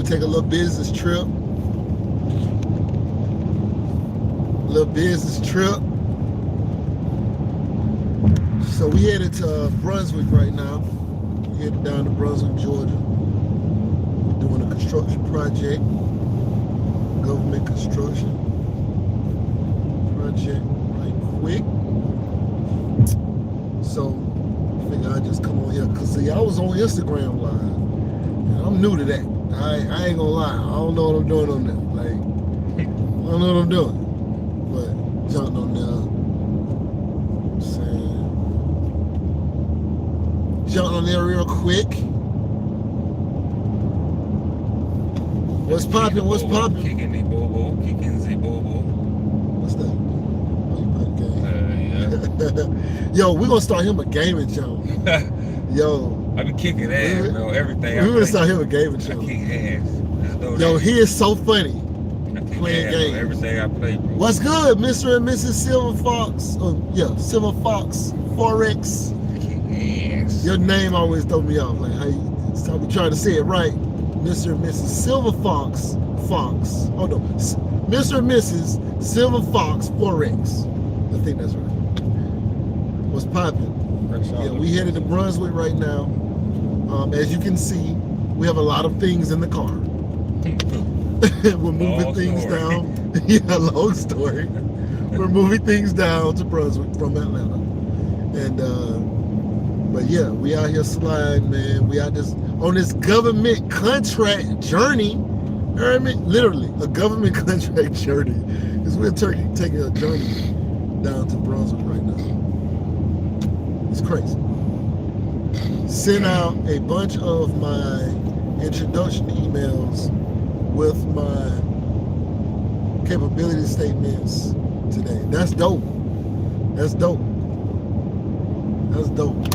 take a little business trip. So we headed to Brunswick right now. We're headed down to Brunswick, Georgia. We're doing a construction project, government construction project right quick. So I figured I'd just come on here because see, I was on Instagram Live and I'm new to that. I ain't gonna lie, I don't know what I'm doing on there. Like, I don't know what I'm doing. But jumped on there. Jumping on there real quick. What's poppin'? What's poppin'? Kicking the bobo, kicking the bobo. What's that? Oh, you playing game? Yeah. Yo, we gonna start him a gaming channel. Yo, I be kicking ass, bro. Everything. We gonna start him a gaming I channel. kick ass. Yo, he is so funny. Playing games. Everything I play, bro. What's good, Mr. and Mrs. Silver Fox? Oh, yeah, Silver Fox Forex. Yes. Your name always throw me off. Like how you, so I be trying to say it right. Mr. and Mrs. Silver Fox. Oh no, Mr. and Mrs. Silver Fox Forex. I think that's right. What's poppin'? Yeah, we headed to Brunswick right now. As you can see, we have a lot of things in the car. We're moving things down. Yeah, long story. We're moving things down to Brunswick from Atlanta. And but yeah, we out here sliding, man. We out on this government contract journey. You heard me? Literally, a government contract journey. Because we're taking a journey down to Brunswick right now. It's crazy. Sent out a bunch of my introduction emails with my capability statements today. That's dope. That's dope. That's dope.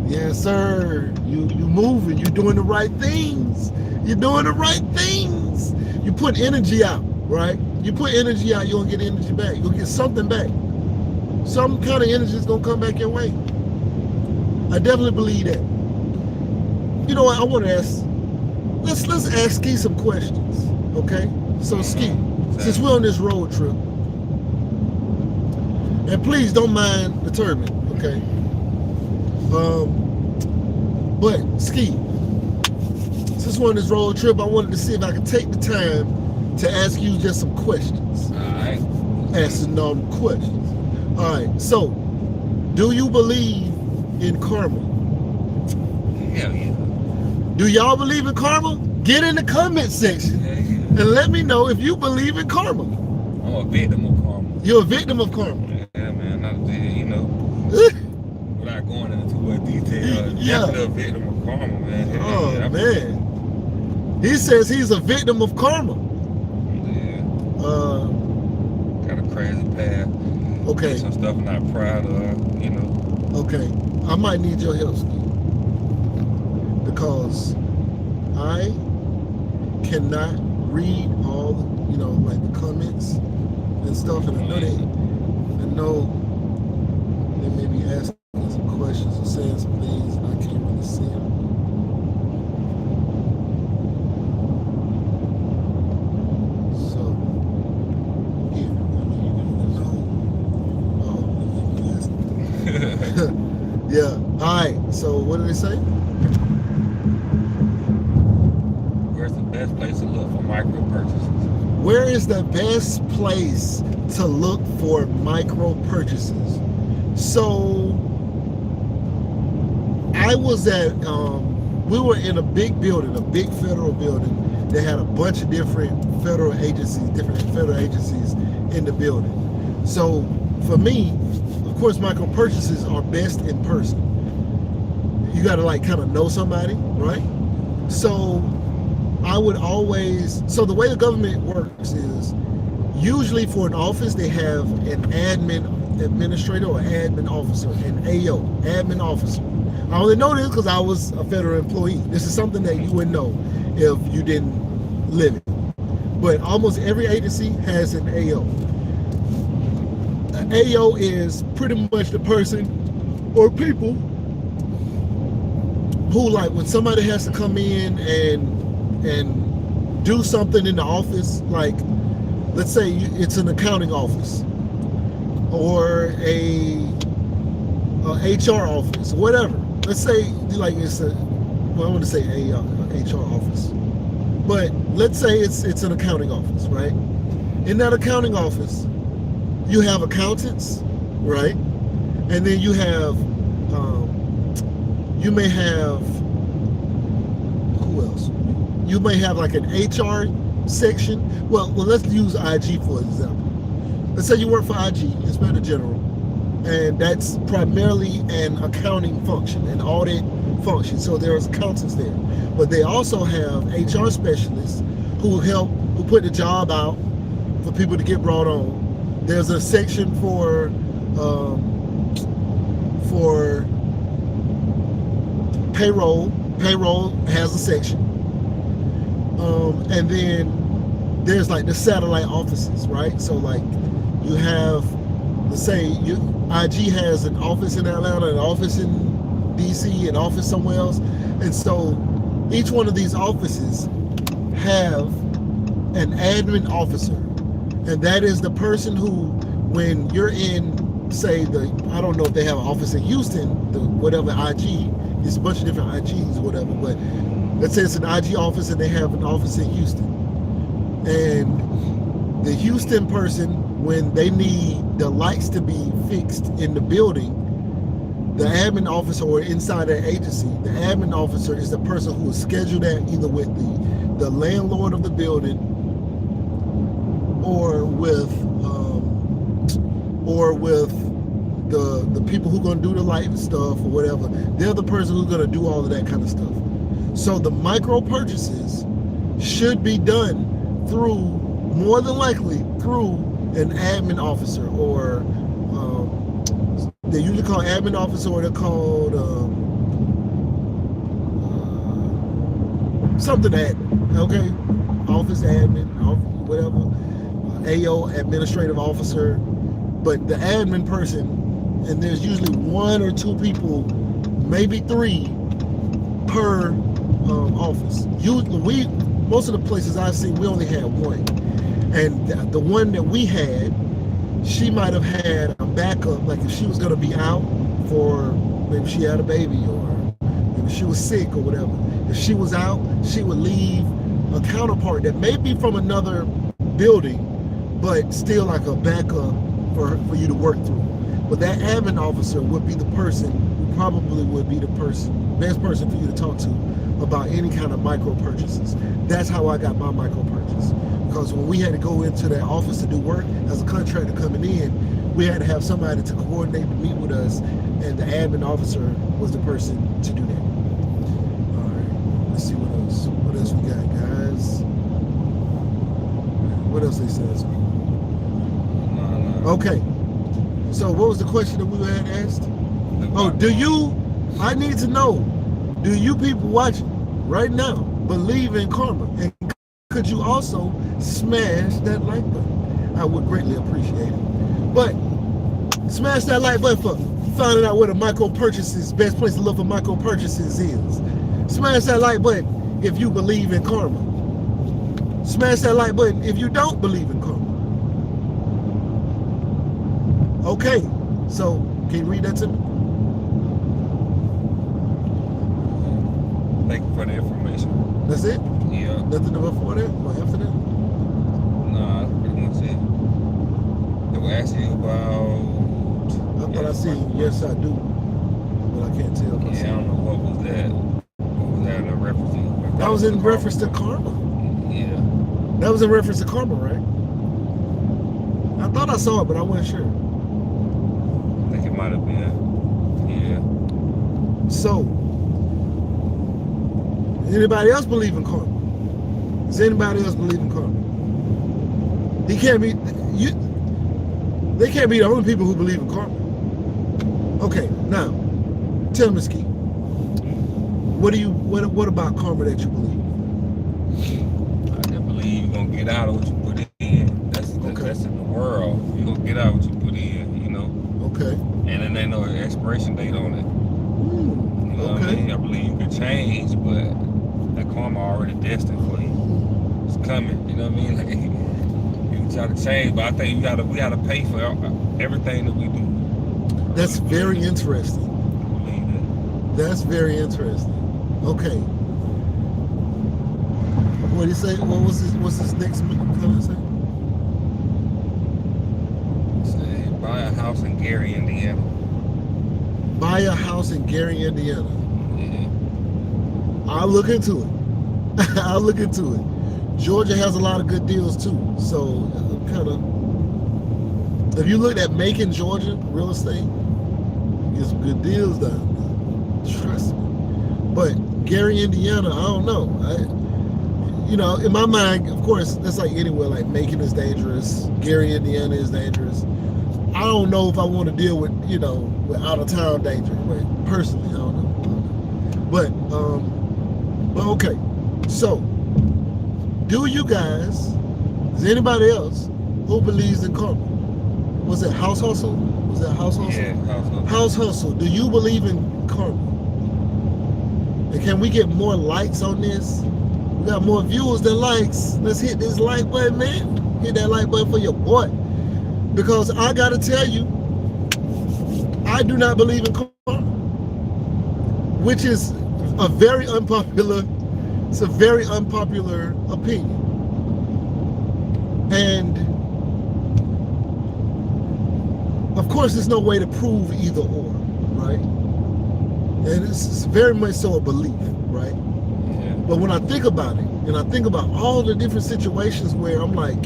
Yes, sir. You moving. You doing the right things. You're doing the right things. You put energy out, right? You put energy out, you're gonna get energy back. You'll get something back. Some kind of energy is gonna come back your way. I definitely believe that. You know what? I want to ask. Let's ask Ski some questions, okay? So Ski, since we're on this road trip, and please don't mind the turban, okay? But Ski, since we're on this road trip, I wanted to see if I could take the time to ask you just some questions. All right. Asking all the questions. All right. So, do you believe in karma? Hell yeah. Do y'all believe in karma? Get in the comment section and let me know if you believe in karma. I'm a victim of karma. You're a victim of karma. Yeah, man. You know, without going into too much detail, Yeah. definitely a victim of karma, man. Oh, man. He says he's a victim of karma. Yeah. Got a crazy path. Okay. Some stuff I'm not proud of, you know. Okay. I might need your help, Ski. Because I cannot read all, you know, like the comments and stuff, and I know they may be asking some questions or saying some things, and I can't really see them. So, yeah, I mean, you know, yeah. All right. So, what did they say? Where's the best place to look for micro purchases? Where is the best place to look for micro purchases? So I was at, we were in a big building, a big federal building that had a bunch of different federal agencies in the building. So for me, of course, micro purchases are best in person. You got to like kind of know somebody, right? So I would always, so the way the government works is usually for an office, they have an admin administrator or admin officer, an AO, admin officer. I only know this because I was a federal employee. This is something that you wouldn't know if you didn't live it. But almost every agency has an AO. An AO is pretty much the person or people who, like, when somebody has to come in and do something in the office, like let's say it's an accounting office or a HR office, whatever. Let's say like it's a, well, I want to say a HR office, but let's say it's an accounting office, right? In that accounting office, you have accountants, right? And then you have, you may have, who else? You may have like an HR section. Well, let's use IG for example. Let's say you work for IG, Inspector General, and that's primarily an accounting function, an audit function. So there's accountants there, but they also have HR specialists who put the job out for people to get brought on. There's a section for payroll. Payroll has a section, and then there's like the satellite offices, right? So like you have, let's say IG has an office in Atlanta, an office in DC, an office somewhere else, and so each one of these offices have an admin officer, and that is the person who, when you're in, say I don't know if they have an office in Houston, whatever IG, there's a bunch of different IGs or whatever, but let's say it's an IG office and they have an office in Houston, and the Houston person, when they need the lights to be fixed in the building, the admin officer, or inside that agency, the admin officer is the person who will schedule that either with the landlord of the building or with the people who are going to do the light stuff or whatever. They're the person who's going to do all of that kind of stuff. So the micro purchases should be done through, more than likely, through an admin officer, or they usually call admin officer, or they're called something admin, okay? Office admin, whatever, AO, administrative officer. But the admin person, and there's usually one or two people, maybe three per office. Usually, most of the places I've seen, we only had one. And the one that we had, she might have had a backup, like if she was going to be out for, maybe she had a baby, or maybe she was sick or whatever. If she was out, she would leave a counterpart that may be from another building, but still like a backup for you to work through. But that admin officer would be the person who probably would be the best person for you to talk to about any kind of micro purchases. That's how I got my micro purchase. Because when we had to go into that office to do work as a contractor coming in, we had to have somebody to coordinate to meet with us, and the admin officer was the person to do that. All right, let's see what else. What else we got, guys? What else they said? Okay. So what was the question that we had asked? Oh, I need to know, do you people watching right now believe in karma? And could you also smash that like button? I would greatly appreciate it. But smash that like button for finding out where the micro purchases, best place to look for micro purchases is. Smash that like button if you believe in karma. Smash that like button if you don't believe in karma. Okay, so can you read that to me? Thank you for the information. That's it? Yeah. Nothing before that or after that? Nah, that's pretty much it. They were asking you about... I thought I said, yes, I do. But I can't tell. Yeah, I don't know, what was that? What was that in reference to? That was in reference to karma. Yeah. That was in reference to karma, right? I thought I saw it, but I wasn't sure. I think it might have been. Yeah. So, anybody else believe in karma? Does anybody else believe in karma? They can't be the only people who believe in karma. Okay, now, tell me, Ski, what about karma that you believe? I just believe you're gonna get out of what you put in. That's in the world. You're gonna get out what you put in, you know. Okay. And then they know an expiration date on it. You know okay. what I mean? I believe you can change, but that karma already destined for you. It's coming. You know what I mean? Like, you try to change, but I think we gotta pay for everything that we do. That's very interesting. I believe that. That's very interesting. Okay. What did he say? What's his next comment say? Say, buy a house in Gary, Indiana. Buy a house in Gary, Indiana. Yeah. I'll look into it. I'll look into it. Georgia has a lot of good deals too. So kind of, if you looked at Macon, Georgia, real estate, you get some good deals down there. Trust me. But Gary, Indiana, I don't know. In my mind, of course, that's like anywhere. Like Macon is dangerous. Gary, Indiana is dangerous. I don't know if I want to deal with, with out of town danger. But personally, I don't know. But okay. So, do you guys? Is anybody else who believes in karma? Was it House Hustle? Was that House Hustle? Yeah, House Hustle. House Hustle. Do you believe in karma? And can we get more likes on this? We got more viewers than likes. Let's hit this like button, man. Hit that like button for your boy. Because I gotta tell you, I do not believe in karma, which is a very unpopular. It's a very unpopular opinion, and of course, there's no way to prove either or, right? And it's very much so a belief, right? Yeah. But when I think about it, and I think about all the different situations where I'm like,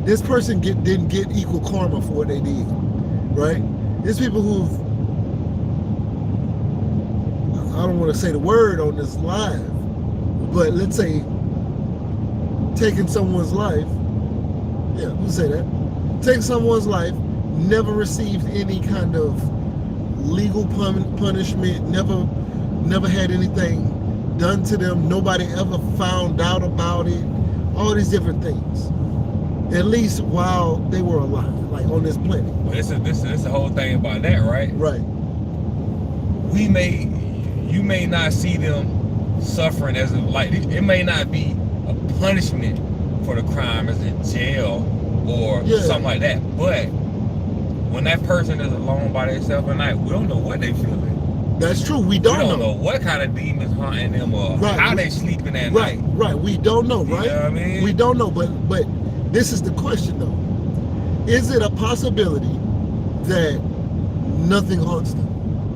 this person didn't get equal karma for what they did, right? There's people who've, I don't want to say the word on this live, but let's say taking someone's life, yeah, we'll say that, taking someone's life, never received any kind of legal punishment, never had anything done to them, nobody ever found out about it, all these different things, at least while they were alive, like on this planet. Well, this is the whole thing about that, right? Right. You may not see them suffering as it may not be a punishment for the crime as in jail or something like that, but when that person is alone by themselves at night, we don't know what they feeling. That's true. We don't know what kind of demons haunting them or how they sleeping at night. Right. We don't know, right? You know what I mean? We don't know, but this is the question though. Is it a possibility that nothing haunts them?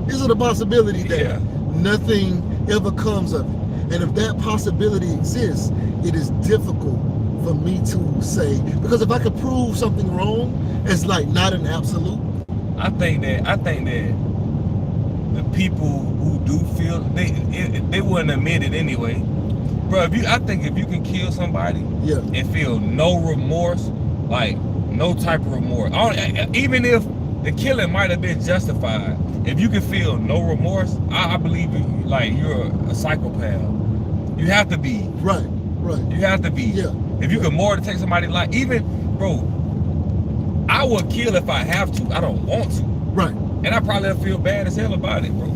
Is it a possibility that nothing ever comes of it? And if that possibility exists, it is difficult for me to say, because if I could prove something wrong, it's like not an absolute. I think that the people who do feel they wouldn't admit it anyway. Bro, I think if you can kill somebody and feel no remorse, like no type of remorse, even if the killing might have been justified, if you can feel no remorse, I believe you're a psychopath. You have to be. Right. You have to be. Yeah. If you can more to take somebody's life, even, bro, I would kill if I have to. I don't want to. Right. And I probably feel bad as hell about it, bro.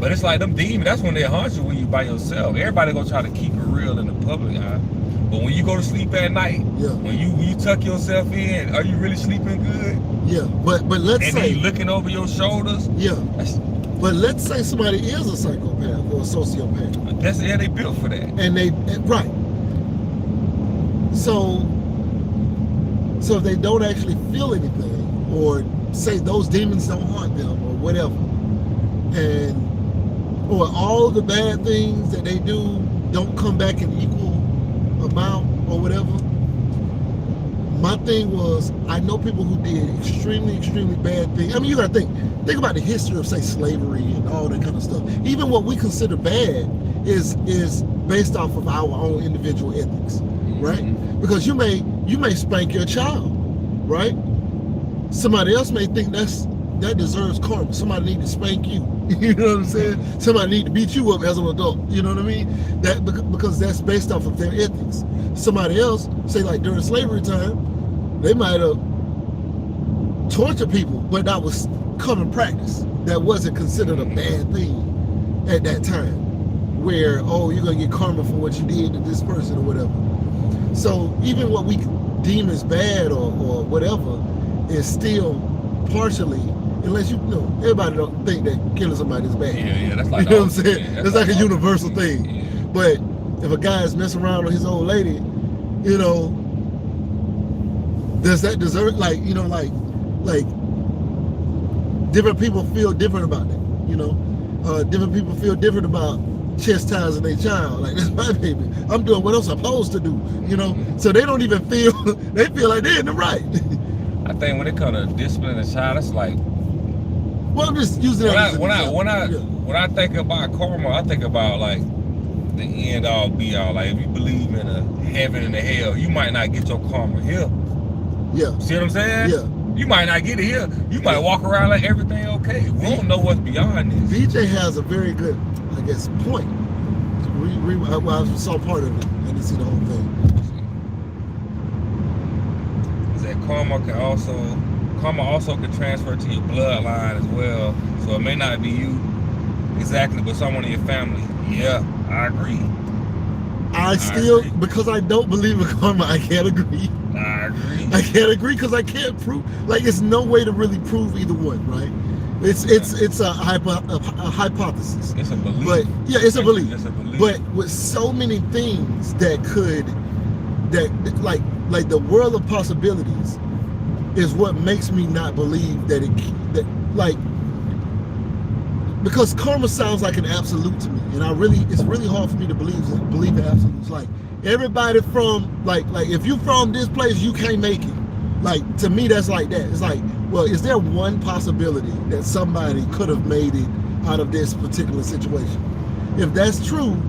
But it's like them demons, that's when they haunt you when you by yourself. Everybody gonna try to keep it real in the public eye. But when you go to sleep at night, when you tuck yourself in, are you really sleeping good? Yeah, but let's say... And then you looking over your shoulders? Yeah. But let's say somebody is a psychopath or a sociopath. That's they built for that. And right. So if they don't actually feel anything, or say those demons don't haunt them, or whatever, or all the bad things that they do don't come back in equal amount or whatever. My thing was, I know people who did extremely, extremely bad things. I mean, you gotta think about the history of, say, slavery and all that kind of stuff. Even what we consider bad is based off of our own individual ethics, right? Mm-hmm. Because you may spank your child, right? Somebody else may think that deserves karma. Somebody need to spank you. You know what I'm saying? Somebody need to beat you up as an adult. You know what I mean? That because that's based off of their ethics. Somebody else, say like during slavery time, they might have tortured people, but that was common practice. That wasn't considered a bad thing at that time. Where, oh, you're gonna get karma for what you did to this person or whatever. even what we deem as bad or whatever is still partially, unless you know, everybody don't think that killing somebody is bad. Yeah, that's like you know what I'm saying? Yeah, it's like a universal thing. Yeah. But if a guy is messing around with his old lady, you know, does that deserve, like, you know, like different people feel different about that, you know? Different people feel different about chastising their child. Like, that's my baby. I'm doing what I'm supposed to do, you know? So they don't even feel, they feel like they're in the right. I think when it comes to disciplining a child, it's like, well, I'm just using that when I think about karma, I think about like the end all be all. Like, if you believe in a heaven and a hell, you might not get your karma here. Yeah. See what I'm saying? Yeah. You might not get it here. You might walk around like everything okay. We don't know what's beyond this. BJ has a very good, I guess, point. I saw part of it. I didn't see the whole thing. Is that karma also can transfer to your bloodline as well. So it may not be you exactly, but someone in your family. Yeah, I agree. I still agree. Because I don't believe in karma, I can't agree. I agree. I can't agree because I can't prove. Like, it's no way to really prove either one, right? It's a hypothesis. It's a belief. But yeah, it's a belief. It's a belief. But with so many things that like the world of possibilities is what makes me not believe that because karma sounds like an absolute to me, and it's really hard for me to believe in absolutes. Like, everybody from like if you from this place, you can't make it. Like, to me, that's like that. It's like, well, is there one possibility that somebody could have made it out of this particular situation? If that's true,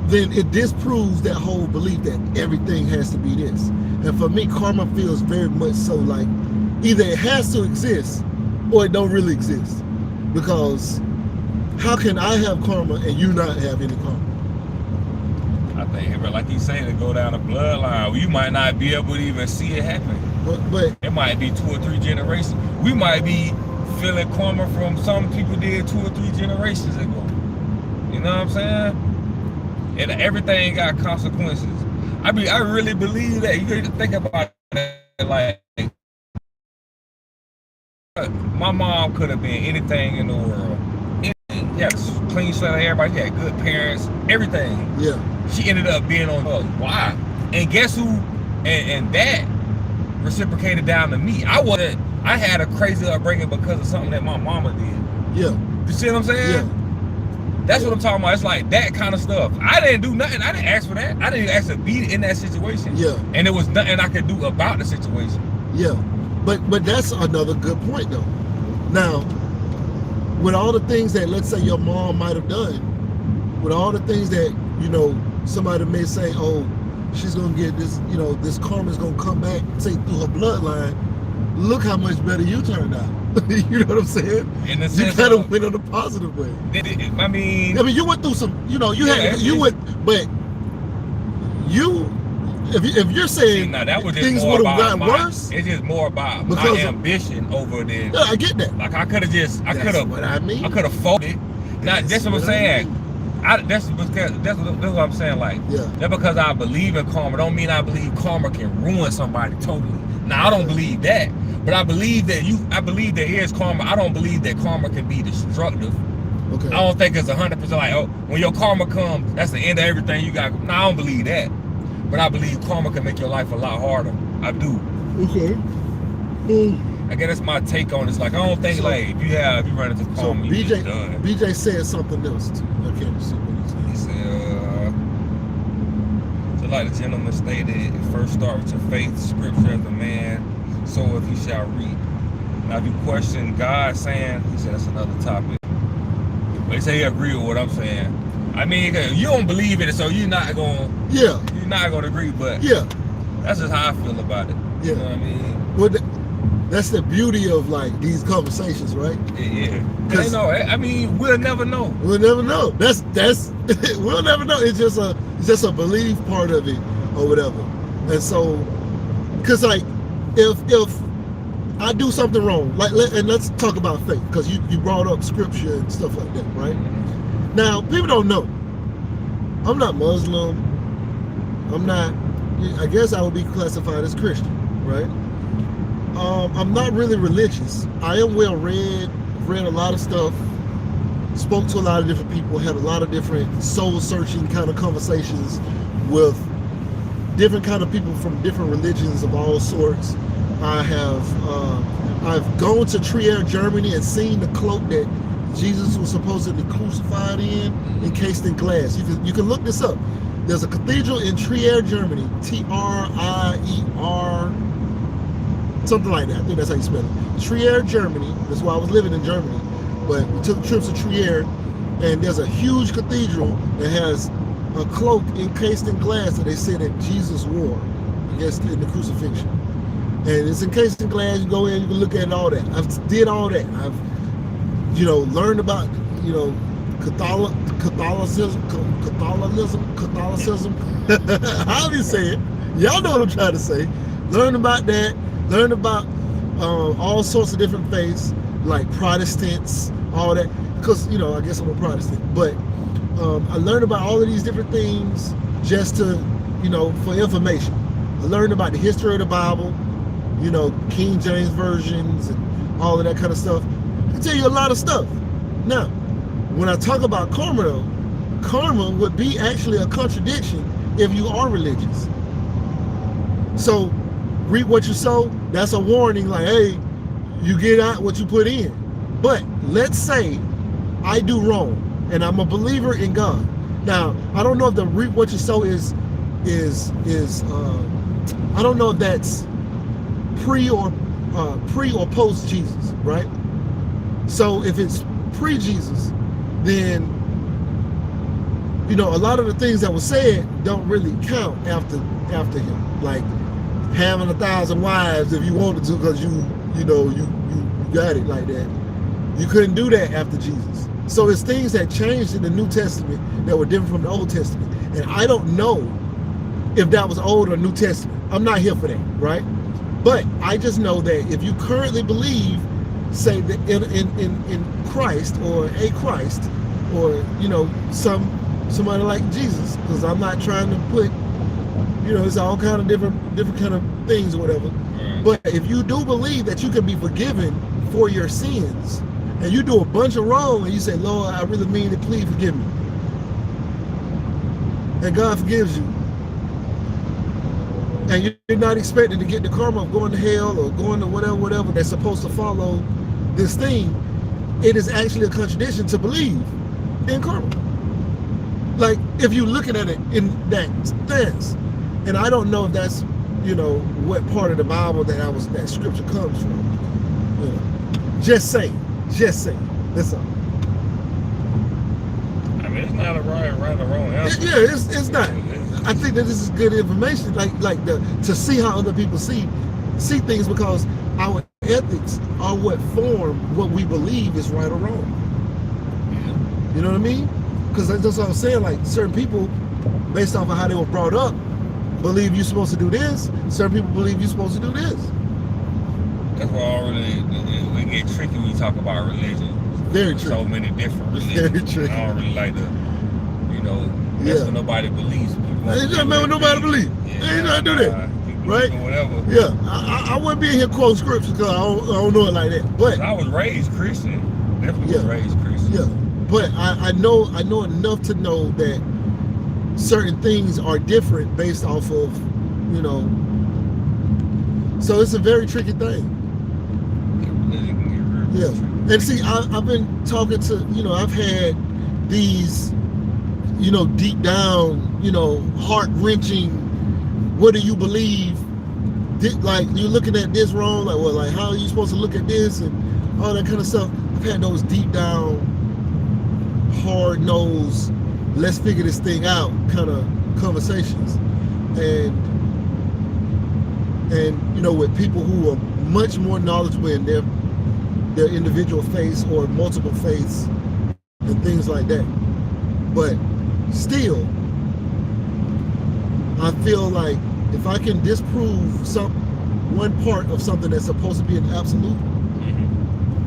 then it disproves that whole belief that everything has to be this. And for me, karma feels very much so like either it has to exist or it don't really exist. Because how can I have karma and you not have any karma? I think, like you say, to go down the bloodline, you might not be able to even see it happen. But it might be 2 or 3 generations. We might be feeling karma from some people did 2 or 3 generations ago. You know what I'm saying? And everything got consequences. I really believe that. You got to think about it. Like, my mom could have been anything in the world. She had a clean slate of everybody. She had good parents, everything. Yeah. She ended up being on us. Why? And guess who? And that reciprocated down to me. I had a crazy upbringing because of something that my mama did. Yeah. You see what I'm saying? Yeah. That's what I'm talking about. It's like that kind of stuff. I didn't do nothing. I didn't ask for that. I didn't ask to be in that situation. Yeah. And it was nothing I could do about the situation. Yeah. But that's another good point though. Now, with all the things that, let's say, your mom might have done, with all the things that, you know, somebody may say, oh, she's gonna get this, you know, this karma's gonna come back, say, through her bloodline. Look how much better you turned out. You know what I'm saying? In the you sense kind of of, went on a positive way. I mean, you went through some, you know, you went, but you, if you're saying that was just things more would have gotten about worse, it's just more about my ambition over there. Yeah, I get that. Like, I could have just, I could have folded. Now, that's what I'm saying. That's what I'm saying. Like, that's because I believe in karma. Don't mean I believe karma can ruin somebody totally. Now, I don't believe that, but I believe that there is karma. I don't believe that karma can be destructive. Okay. I don't think it's 100% like, oh, when your karma comes, that's the end of everything you got. No, I don't believe that. But I believe karma can make your life a lot harder. I do. Okay. I guess that's my take on it. It's like, I don't think, like, if you run into karma, you just done. BJ said something else too. I can't see what he said. He said, so like the gentleman stated, it first start with your faith, scripture as a man, so if he shall reap. Now, if you question God saying, he said that's another topic. But he said he agree with what I'm saying. I mean, you don't believe in it, so you're not gonna agree, but that's just how I feel about it. Yeah. You know what I mean? Well, that's the beauty of, like, these conversations, right? Yeah. I mean, we'll never know. We'll never know. That's we'll never know. It's just a belief part of it or whatever. And so, cause like, if I do something wrong, and let's talk about faith, because you brought up scripture and stuff like that, right? Now, people don't know. I'm not Muslim. I'm not I guess I would be classified as Christian, right? I'm not really religious. I am well read, read a lot of stuff, spoke to a lot of different people, had a lot of different soul-searching kind of conversations with different kind of people from different religions of all sorts. I've gone to Trier, Germany, and seen the cloak that Jesus was supposedly crucified in, encased in glass. You can look this up. There's a cathedral in Trier, Germany, Trier, something like that. I think that's how you spell it. Trier, Germany. That's why I was living in Germany. But we took trips to Trier, and there's a huge cathedral that has a cloak encased in glass that they said that Jesus wore, I guess, in the crucifixion. And it's encased in glass. You go in, you can look at all that. I've did all that. I've, learned about, Catholicism. How do you say it? Y'all know what I'm trying to say. Learn about that. Learn about all sorts of different faiths, like Protestants, all that. Because, I guess I'm a Protestant. But I learned about all of these different things just to, for information. I learned about the history of the Bible, King James versions and all of that kind of stuff. I can tell you a lot of stuff. Now, when I talk about karma, though, karma would be actually a contradiction if you are religious. So, reap what you sow, that's a warning, like, hey, you get out what you put in. But let's say I do wrong, and I'm a believer in God. Now, I don't know if the reap what you sow is I don't know if that's pre or post Jesus, right? So if it's pre-Jesus, then a lot of the things that were said don't really count after him, like having 1,000 wives if you wanted to, because you got it like that. You couldn't do that after Jesus. So it's things that changed in the New Testament that were different from the Old Testament, and I don't know if that was Old or New Testament. I'm not here for that, right? But I just know that if you currently believe, say that in Christ or a Christ, or somebody like Jesus, because I'm not trying to put, it's all kind of different kind of things or whatever. But if you do believe that you can be forgiven for your sins, and you do a bunch of wrong, and you say, Lord, I really mean it, please forgive me, and God forgives you, and you're not expected to get the karma of going to hell or going to whatever that's supposed to follow this thing, it is actually a contradiction to believe in karma. Like, if you're looking at it in that stance, and I don't know if that's, what part of the Bible that scripture comes from. Just saying. That's all. I mean, it's not a right or wrong answer. It's not. I think that this is good information, to see how other people see things, because our ethics are what form what we believe is right or wrong. Yeah. You know what I mean? Because that's what I'm saying. Like, certain people, based off of how they were brought up, believe you're supposed to do this. Certain people believe you're supposed to do this. That's why we get tricky when we talk about religion. Very tricky. So many different religions. Very tricky. I don't really like to, that's what nobody believes. Ain't nothing what nobody believes. Ain't nothing to do that. Right? Whatever. Yeah, I wouldn't be in here quoting scriptures because I don't know it like that. But I was raised Christian. Definitely was raised Christian. Yeah, but I know enough to know that certain things are different based off of, So it's a very tricky thing. Yeah, and see, I've been talking to, I've had these, deep down, heart-wrenching, what do you believe? Like, you're looking at this wrong, like, well, like, how are you supposed to look at this, and all that kind of stuff. I've had those deep down, hard-nosed, let's figure this thing out kind of conversations. And with people who are much more knowledgeable in their individual faiths or multiple faiths and things like that. But still, I feel like if I can disprove one part of something that's supposed to be an absolute,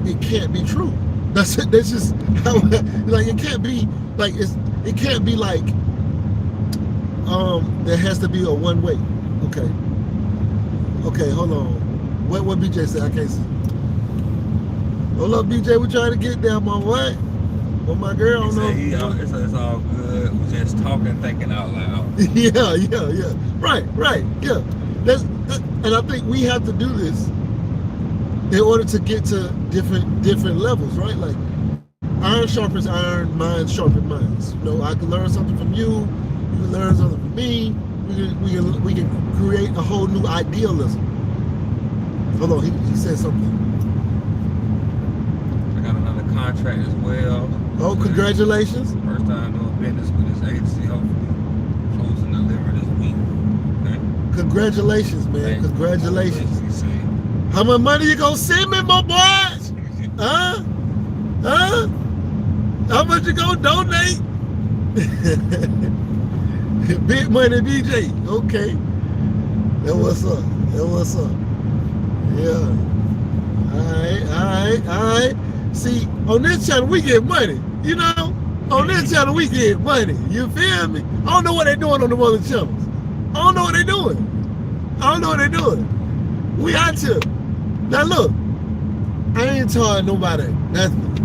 it can't be true. That's just how, like, it can't be like, it can't be like there has to be a one way. Okay. Okay, hold on. What BJ said? I can't see. Hold up, BJ. We trying to get there, my what? Well, my girl, I don't know. It's all good. We just talking, thinking out loud. Yeah. Right, yeah. And I think we have to do this in order to get to different levels, right? Like iron sharpens iron, minds sharpen minds. You know, I can learn something from you. You can learn something from me. We can create a whole new idealism. Hold on, he said something. I got another contract as well. Oh, congratulations! First time doing business with this agency. Hopefully, close and deliver this week. Okay. Congratulations, man! Thanks. Congratulations! How much money you gonna send me, my boy? Huh? How much you gonna donate? Big money, BJ. Okay. That what's up. Yeah. All right. See, on this channel we get money. You know, on this channel we get money. You feel me? I don't know what they're doing on the other channels. I don't know what they're doing. We out here. Now look, I ain't telling nobody nothing.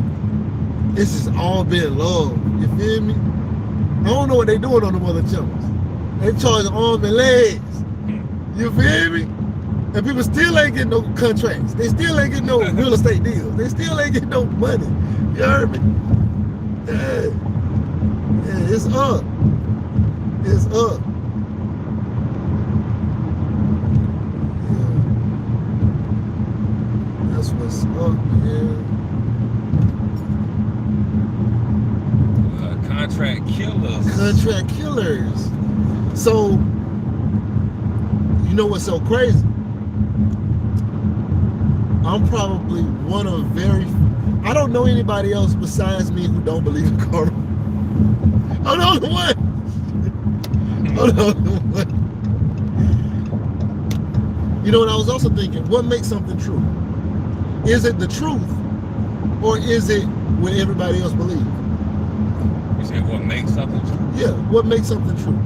This has all been love. You feel me? I don't know what they doing on the other channels. They charging arms and legs. You feel me? And people still ain't getting no contracts. They still ain't getting no real estate deals. They still ain't getting no money. You heard me? Yeah, it's up. It's up. Yeah. That's what's up, man. Contract killers. Contract killers. So, you know what's so crazy? I'm probably one of I don't know anybody else besides me who don't believe in karma. I'm the only one. You know, and I was also thinking, what makes something true? Is it the truth, or is it what everybody else believes? You said what makes something true? Yeah, what makes something true?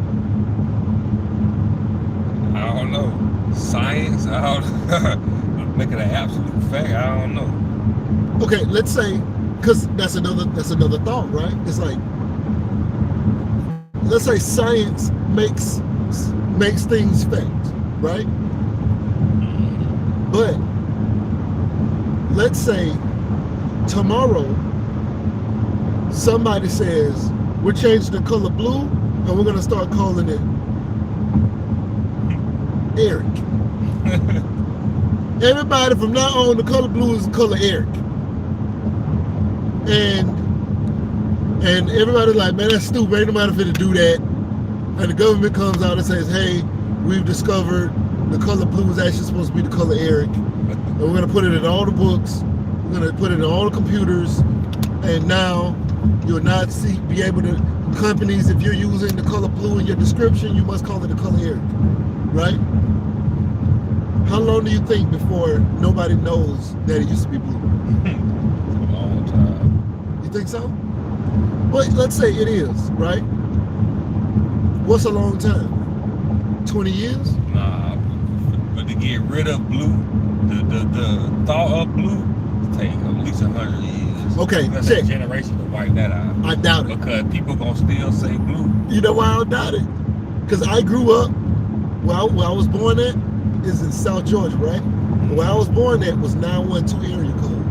I don't know. Science? I don't know. Make it an absolute fact. I don't know. Okay, let's say, because that's another thought, right? It's like, let's say science makes things fact, right? But let's say tomorrow somebody says we're changing the color blue and we're gonna start calling it Eric. Everybody from now on, the color blue is the color Eric. And everybody's like, man, that's stupid. Ain't nobody finna do that. And the government comes out and says, hey, we've discovered the color blue is actually supposed to be the color Eric. And we're gonna put it in all the books. We're gonna put it in all the computers. And now you'll not be able to, companies, if you're using the color blue in your description, you must call it the color Eric, right? How long do you think before nobody knows that it used to be blue? A long time. You think so? Well, let's say it is, right? What's a long time? 20 years? Nah, but to get rid of blue, the thought of blue, take at least 100 years. Okay, that's check. a generation to wipe that out. I doubt it. Because people gonna still say blue. You know why I doubt it? Because I grew up, where I was born at is in South Georgia, right? Where I was born at was 912 area code.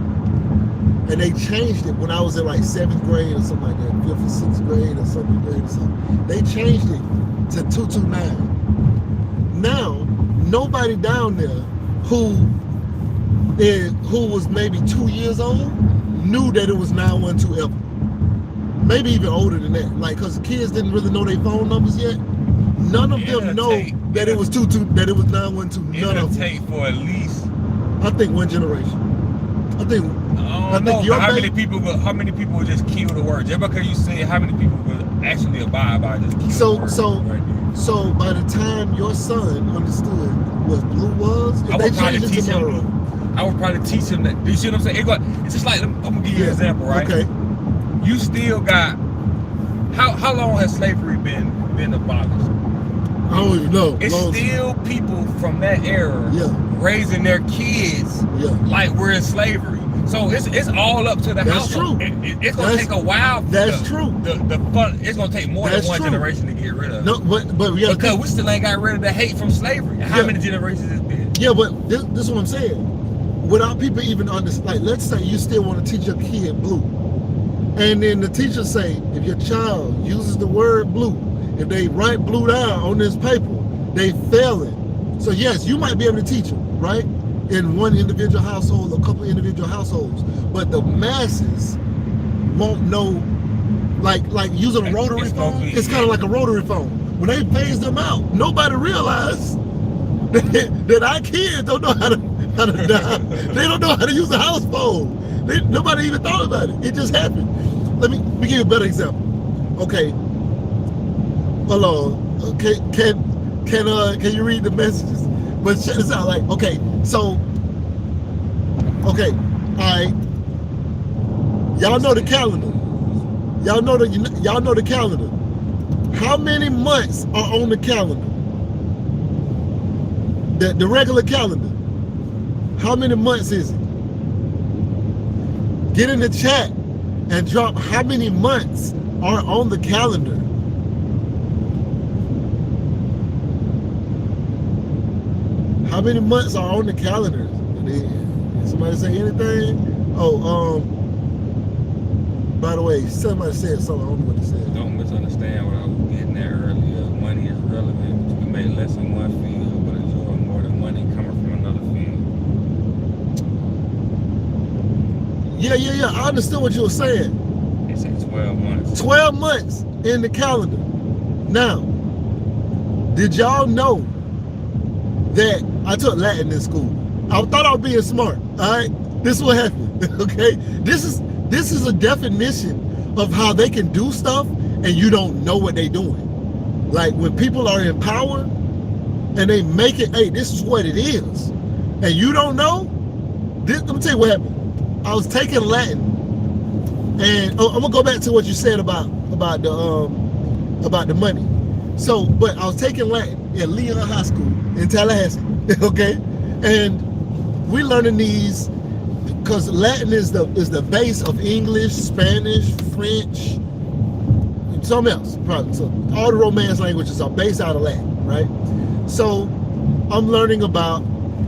And they changed it when I was in like 7th grade or something like that, 5th or 6th grade or 7th grade or something. They changed it to 229. Now, nobody down there who was maybe 2 years old knew that it was 912 ever. Maybe even older than that. Like, cause the kids didn't really know their phone numbers yet. None of them know that it was 912. None of them. Take for at least, I think, one generation. I think how many people would just kill the word? Just because you say how many people would actually abide by just kill the word? So by the time your son understood what blue was, if they changed it tomorrow, I would probably teach him that. Do you see what I'm saying? It's just like, I'm gonna give you an example, right? Okay. You still got, how long has slavery been abolished? I don't even know. It's still people from that era raising their kids like we're in slavery. So it's all up to the house. That's true. It's gonna take a while. That's true. The fun. It's gonna take more than one generation to get rid of. No, but because we still ain't got rid of the hate from slavery. How many generations it's been? Yeah, but this is what I'm saying. Without people even understand, like, let's say you still want to teach your kid blue, and then the teacher say, if your child uses the word blue, if they write blue down on this paper, they fail it. So yes, you might be able to teach them, right? In one individual household, a couple individual households, but the masses won't know. Like using a rotary phone, it's kind of like a rotary phone. When they phase them out, nobody realized that our kids don't know how to dial. They don't know how to use a house phone. Nobody even thought about it. It just happened. Let me give you a better example. Okay. Hello. Okay. Can you read the messages? But check this out. Like, okay, so, okay, all right. Y'all know the calendar. Y'all know the calendar. How many months are on the calendar? The regular calendar. How many months is it? Get in the chat and drop how many months are on the calendar. How many months are on the calendar? Did somebody say anything? Oh, by the way, somebody said something. I don't know what they said. Don't misunderstand what I was getting at earlier. Money is relevant. You can make less in one field, but enjoy more than money coming from another field. Yeah. I understood what you were saying. They said 12 months. 12 months in the calendar. Now, did y'all know that I took Latin in school? I thought I was being smart. All right, this is what happened. Okay, this is a definition of how they can do stuff and you don't know what they're doing. Like when people are in power and they make it, hey, this is what it is, and you don't know. Let me tell you what happened. I was taking Latin, and I'm gonna go back to what you said about the money. So, but I was taking Latin at Leon High School in Tallahassee, okay, and we learning these because Latin is the base of English, Spanish, French, and something else probably. So all the Romance languages are based out of Latin, right? So I'm learning about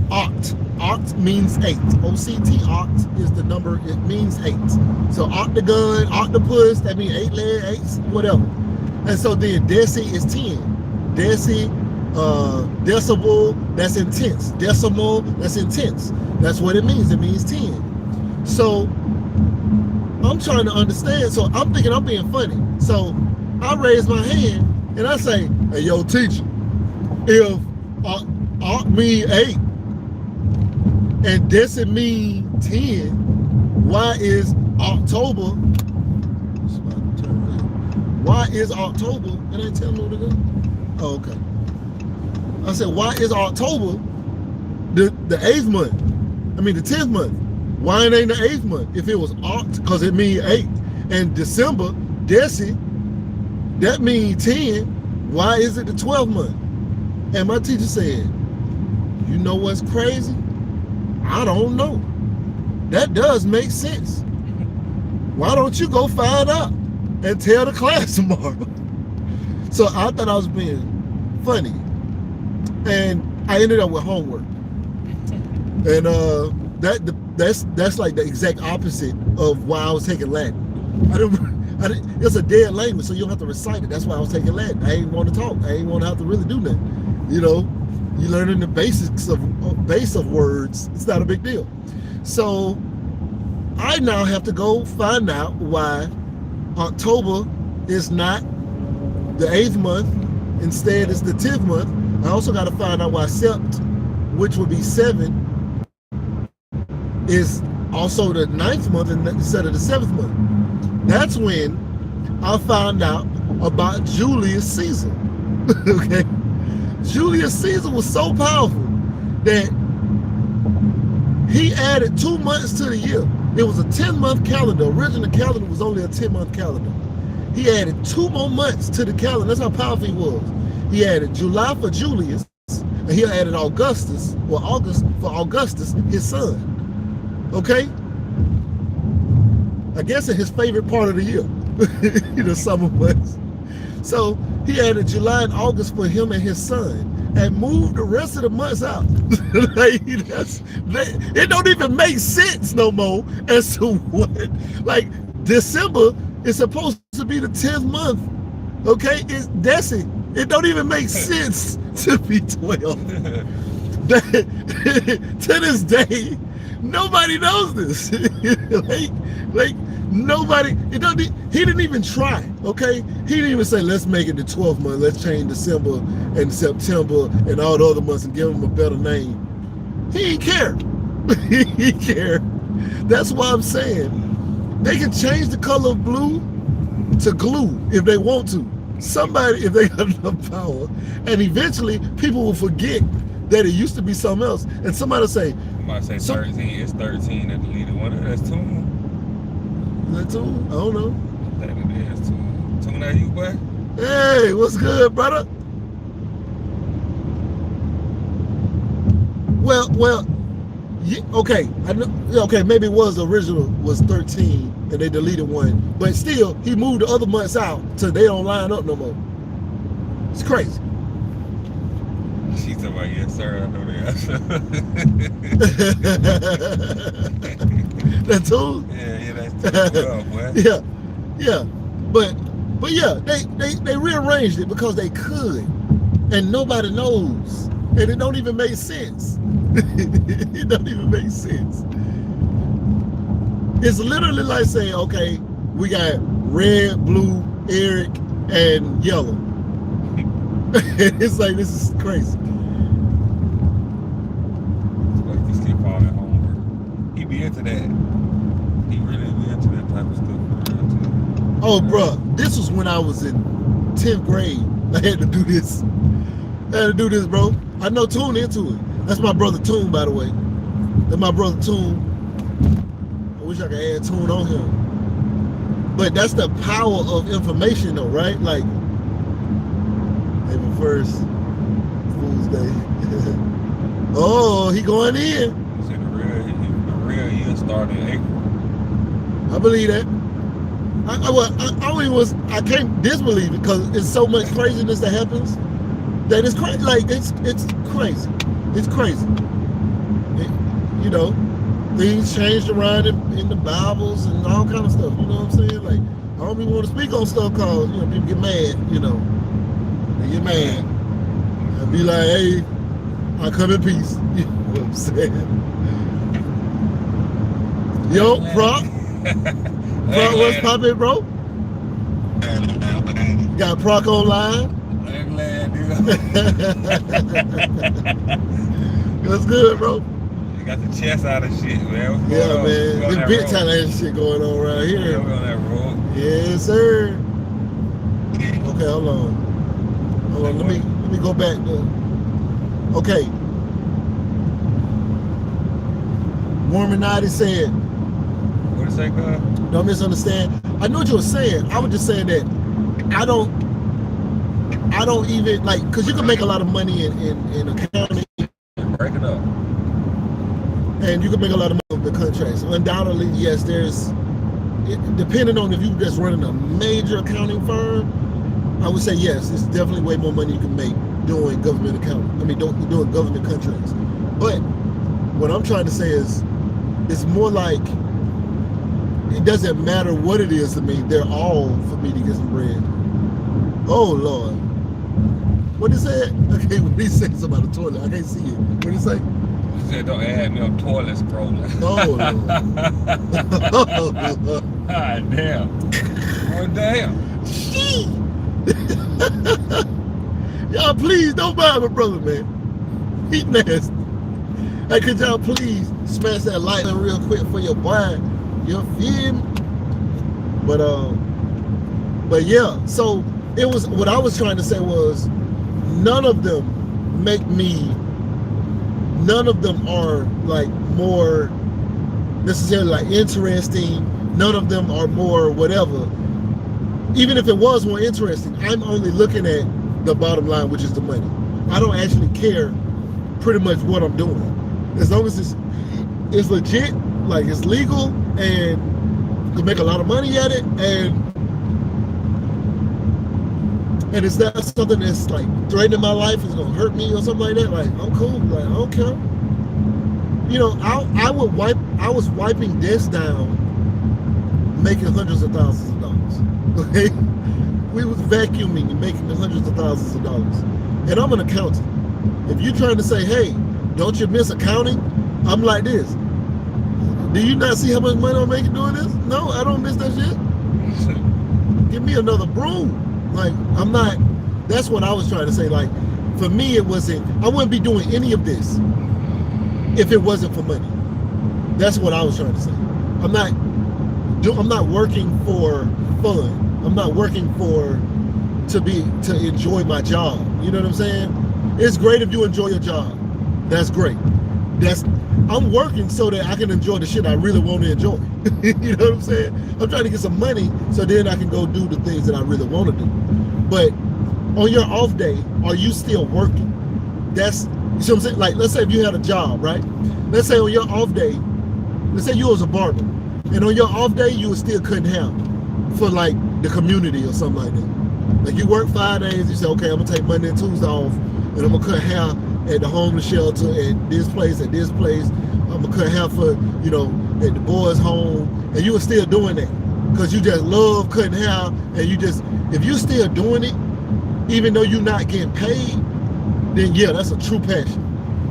oct. Oct means 8. O-C-T, oct is the number. It means 8. So octagon, octopus, that means 8 legs, 8, whatever. And so then deci is 10. Deci, decibel, that's intense. Decimal, that's intense. That's what it means. It means 10. So I'm trying to understand. So I'm thinking I'm being funny. So I raise my hand and I say, hey, yo, teacher, if oct mean 8 and deci mean 10, why is October? Why is October? And they tell me what to do. Oh, okay. I said, why is October the 8th month? I mean the 10th month. Why it ain't the 8th month? If it was Oct, because it means 8. And December, Deci, that means 10. Why is it the 12th month? And my teacher said, you know what's crazy? I don't know. That does make sense. Why don't you go find out and tell the class tomorrow? So I thought I was being funny. And I ended up with homework. And that's like the exact opposite of why I was taking Latin. It's a dead language, so you don't have to recite it. That's why I was taking Latin. I ain't want to talk. I ain't want to have to really do that. You know, you learning the basics of base of words. It's not a big deal. So I now have to go find out why October is not the 8th month. Instead, it's the 10th month. I also got to find out why Sept, which would be 7, is also the 9th month instead of the 7th month. That's when I found out about Julius Caesar. Okay, Julius Caesar was so powerful that he added 2 months to the year. It was a 10-month calendar. Original calendar was only a 10-month calendar. He added 2 more months to the calendar. That's how powerful he was. He added July for Julius, and he added Augustus, or August for Augustus, his son. Okay? I guess in his favorite part of the year, summer months. So he added July and August for him and his son, and moved the rest of the months out. It don't even make sense no more as to what. Like December is supposed to be the 10th month. Okay, that's it. It don't even make sense to be 12. To this day, nobody knows this. like nobody. He didn't even try. Okay, he didn't even say let's make it the 12th month. Let's change December and September and all the other months and give them a better name. He didn't care. He didn't care. That's why I'm saying they can change the color of blue to glue if they want to. Somebody, if they got enough power, and eventually people will forget that it used to be something else, and somebody will say, "I say 13. It's 13 that deleted one. That's two. Is that two? I don't know. I think it is two. Two now, you boy. Hey, what's good, brother? Well. Yeah, okay. I know. Okay, maybe it was the original was 13 and they deleted one, but still he moved the other months out so they don't line up no more. It's crazy. She's talking about, yes sir, I know that. That too? Yeah, that's too well, boy. Yeah. But yeah, they rearranged it because they could, and nobody knows, and it don't even make sense. It don't even make sense. It's literally like saying, okay, we got red, blue, Eric, and yellow. It's like, this is crazy. It's like this kid falling homework. He be into that. He really be into that type of stuff. Oh, bruh, this was when I was in 10th grade. I had to do this. Bro. I know Toon into it. That's my brother Toon, by the way. That's my brother Toon. I wish I could add Toon on him. But that's the power of information, though, right? Like, April 1st, Fool's Day. Oh, he going in. You said the real year started in April. I believe that. I can't disbelieve it because it's so much craziness that happens that it's crazy. Like it's crazy. It's crazy. Things changed around in the Bibles and all kind of stuff. You know what I'm saying? Like I don't even want to speak on stuff cause people get mad. They get mad. I'll be like, hey, I come in peace. You know what I'm saying? Yo, Prop. Prop, what's poppin', bro? Got Proc online. I'm glad, dude. What's good, bro? You got the chest out of shit, man. Yeah, man. There's big time of shit going on around here. Yeah, we on that road. Yes, sir. Okay, hold on. Let me go back to. Okay. Mormonati said. What did it say, God? Don't misunderstand. I know what you were saying. I was just saying that I don't even like, because you can make a lot of money in accounting. Break it up. And you can make a lot of money with the contracts. Undoubtedly, yes, depending on if you're just running a major accounting firm, I would say yes, it's definitely way more money you can make doing government accounting. Doing government contracts. But what I'm trying to say is, it's more like, it doesn't matter what it is to me. They're all for me to get some bread. Oh, Lord. What did he say? Okay, when he said something about the toilet, I can't see it. What did he say? He said, don't add me on toilet scrolling. Oh, Lord. Oh, Lord. Ah, damn. Oh, damn. Shit. Y'all, please don't mind my brother, man. He nasty. Hey, could y'all please smash that like button real quick for your boy? You feel me? But yeah, so it was, what I was trying to say was, none of them are like more necessarily like interesting. None of them are more whatever. Even if it was more interesting, I'm only looking at the bottom line, which is the money. I don't actually care pretty much what I'm doing. As long as it's legit, like it's legal, and you can make a lot of money at it, and it's not something that's like threatening my life, it's gonna hurt me or something like that, like I'm cool, like I don't care. You know, I was wiping desks down making hundreds of thousands of dollars. Okay? We was vacuuming and making hundreds of thousands of dollars. And I'm an accountant. If you're trying to say, hey, don't you miss accounting? I'm like this. Do you not see how much money I'm making doing this? No, I don't miss that shit. Give me another broom. Like, I'm not, that's what I was trying to say. Like, for me, I wouldn't be doing any of this if it wasn't for money. That's what I was trying to say. I'm not working for fun. I'm not working to enjoy my job. You know what I'm saying? It's great if you enjoy your job. That's great. I'm working so that I can enjoy the shit I really want to enjoy. You know what I'm saying? I'm trying to get some money so then I can go do the things that I really want to do. But on your off day, are you still working? That's, you know what I'm saying? Like, let's say if you had a job, right? Let's say on your off day, let's say you was a barber, and on your off day, you were still cutting hair for like the community or something like that. Like you work 5 days, you say, okay, I'm gonna take Monday and Tuesday off, and I'm gonna cut hair at the homeless shelter, at this place, I'm gonna cut hair for, you know, at the boys' home, and you were still doing that because you just love cutting hair, and if you're still doing it, even though you're not getting paid, then yeah, that's a true passion.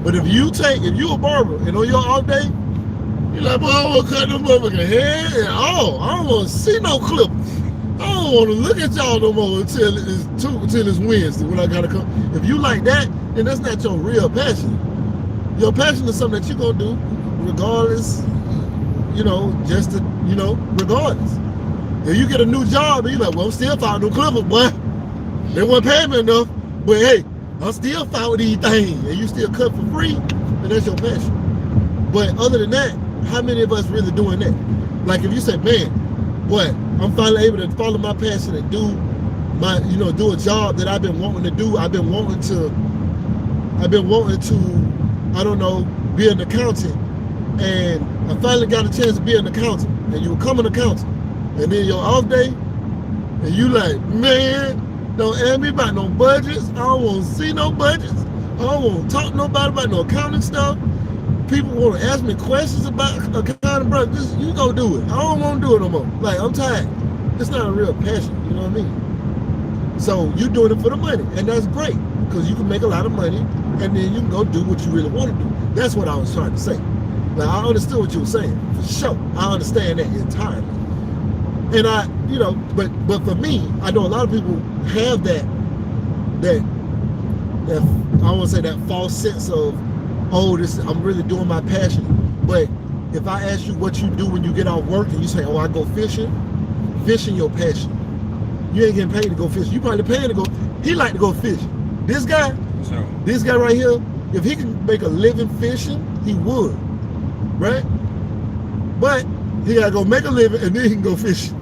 But if you a barber, and on your off day, you're like, boy, I don't want to cut no motherfucking hair at all. I don't want to see no clippers. I don't want to look at y'all no more until it's Wednesday when I gotta come. If you like that, then that's not your real passion. Your passion is something that you're gonna do regardless, you know, regardless. If you get a new job, and you're like, well, I'm still fighting no clippers, boy. They won't pay me enough, but hey, I'm still fighting these things, and you still cut for free, then that's your passion. But other than that, how many of us really doing that? Like if you say, man, boy, I'm finally able to follow my passion and do a job that I've been wanting to do. I've been wanting to, I don't know, be an accountant. And I finally got a chance to be an accountant. And you become an accountant. And then your off day, and you like, man, don't ask me about no budgets. I don't want to see no budgets. I don't want to talk to nobody about no accounting stuff. People want to ask me questions about accounting, bro. You go do it. I don't want to do it no more. Like, I'm tired. It's not a real passion, you know what I mean? So you're doing it for the money, and that's great because you can make a lot of money, and then you can go do what you really want to do. That's what I was trying to say. Like, I understood what you were saying, for sure. I understand that entirely. And but for me, I know a lot of people have that I want to say that false sense of, oh, I'm really doing my passion. But if I ask you what you do when you get off work and you say, oh, I go fishing your passion. You ain't getting paid to go fishing. You probably paying to go. He like to go fishing. This guy right here, if he can make a living fishing, he would, right? But he gotta go make a living and then he can go fishing.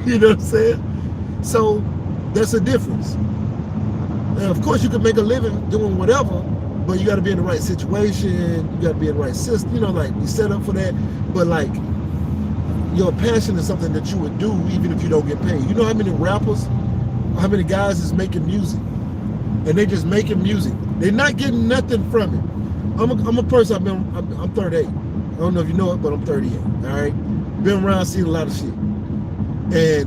You know what I'm saying? So that's a difference. And of course you can make a living doing whatever, but you got to be in the right situation. You got to be in the right system. You know, like you set up for that. But like, your passion is something that you would do even if you don't get paid. You know how many rappers, how many guys is making music, and they just making music. They're not getting nothing from it. I'm a person. I'm 38. I don't know if you know it, but I'm 38. All right, been around, seen a lot of shit, and